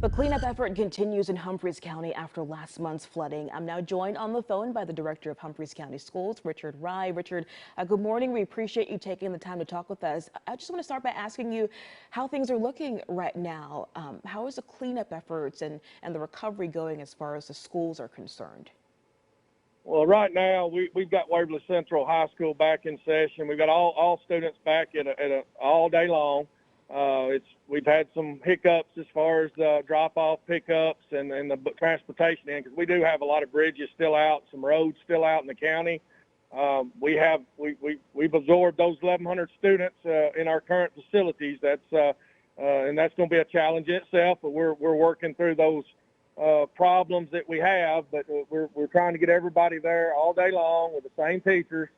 The cleanup effort continues in Humphreys County after last month's flooding. I'm now joined on the phone by the director of Humphreys County Schools, Richard Rye. Richard, good morning. We appreciate you taking the time to talk with us. I just want to start by asking you how things are looking right now. How is the cleanup efforts and the recovery going as far as the schools are concerned? Well, right now we've got Waverly Central High School back in session. We've got all students back at all day long. We've had some hiccups as far as drop-off pickups and the transportation in, because we do have a lot of bridges still out, some roads still out in the county. We've absorbed those 1,100 students in our current facilities. And that's going to be a challenge in itself, but we're working through those problems that we have. But we're trying to get everybody there all day long with the same teachers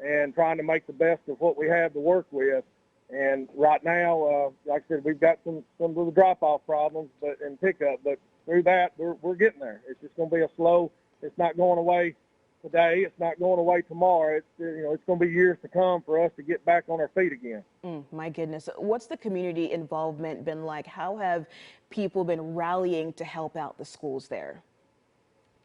and trying to make the best of what we have to work with. And right now, like I said, we've got some of the drop-off problems and pickup, but through that, we're getting there. It's just going to be a slow. It's not going away today. It's not going away tomorrow. It's going to be years to come for us to get back on our feet again. My goodness. What's the community involvement been like? How have people been rallying to help out the schools there?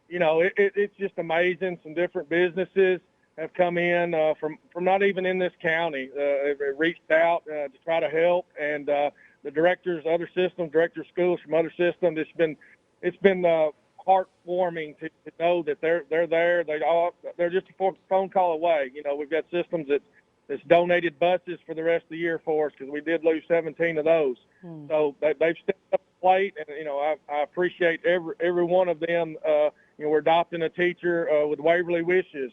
It's just amazing. Some different businesses have come in from not even in this county. Have reached out to try to help, and the directors, other systems, directors of schools from other systems. It's been heartwarming to know that they're there. They're just a phone call away. We've got systems that's donated buses for the rest of the year for us, because we did lose 17 of those. So they've stepped up the plate, and I appreciate every one of them. We're adopting a teacher with Waverly Wishes.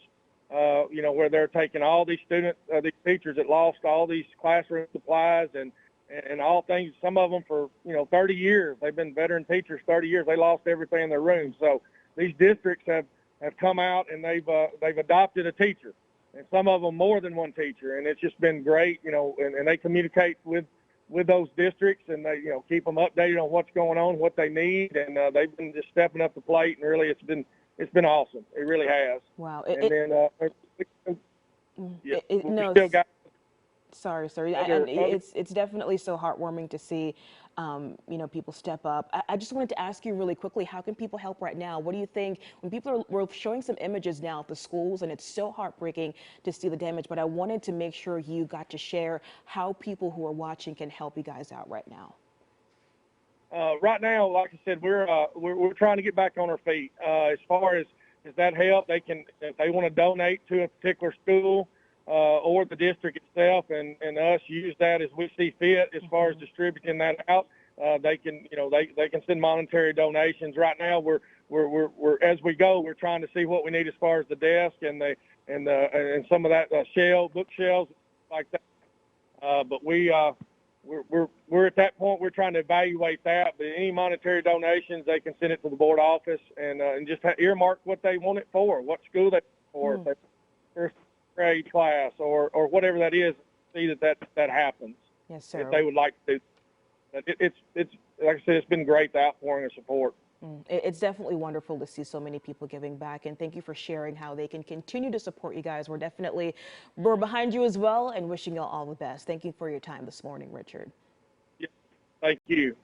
Where they're taking all these students, these teachers that lost all these classroom supplies and all things. Some of them for 30 years. They've been veteran teachers 30 years. They lost everything in their room. So these districts have come out and they've adopted a teacher, and some of them more than one teacher. And it's just been great, and they communicate with those districts, and they keep them updated on what's going on, what they need, and they've been just stepping up the plate. And really, it's been awesome. It really has. Wow. Sorry. It's definitely so heartwarming to see, people step up. I just wanted to ask you really quickly, how can people help right now? What do you think when we're showing some images now of the schools, and it's so heartbreaking to see the damage, but I wanted to make sure you got to share how people who are watching can help you guys out right now. Right now, like I said, we're trying to get back on our feet. As far as that help, if they want to donate to a particular school or the district itself, and us use that as we see fit. As far as distributing that out, they can send monetary donations. Right now, we're as we go, we're trying to see what we need as far as the desk and some of that bookshelves like that. But we're at that point. We're trying to evaluate that. But any monetary donations, they can send it to the board office and just earmark what they want it for, what school they for, if they're first grade class or whatever that is. See that happens. Yes, sir. If they would like to do. But it's like I said, it's been great, the outpouring of support. It's definitely wonderful to see so many people giving back, and thank you for sharing how they can continue to support you guys. We're behind you as well, and wishing you all the best. Thank you for your time this morning, Richard. Yeah, thank you.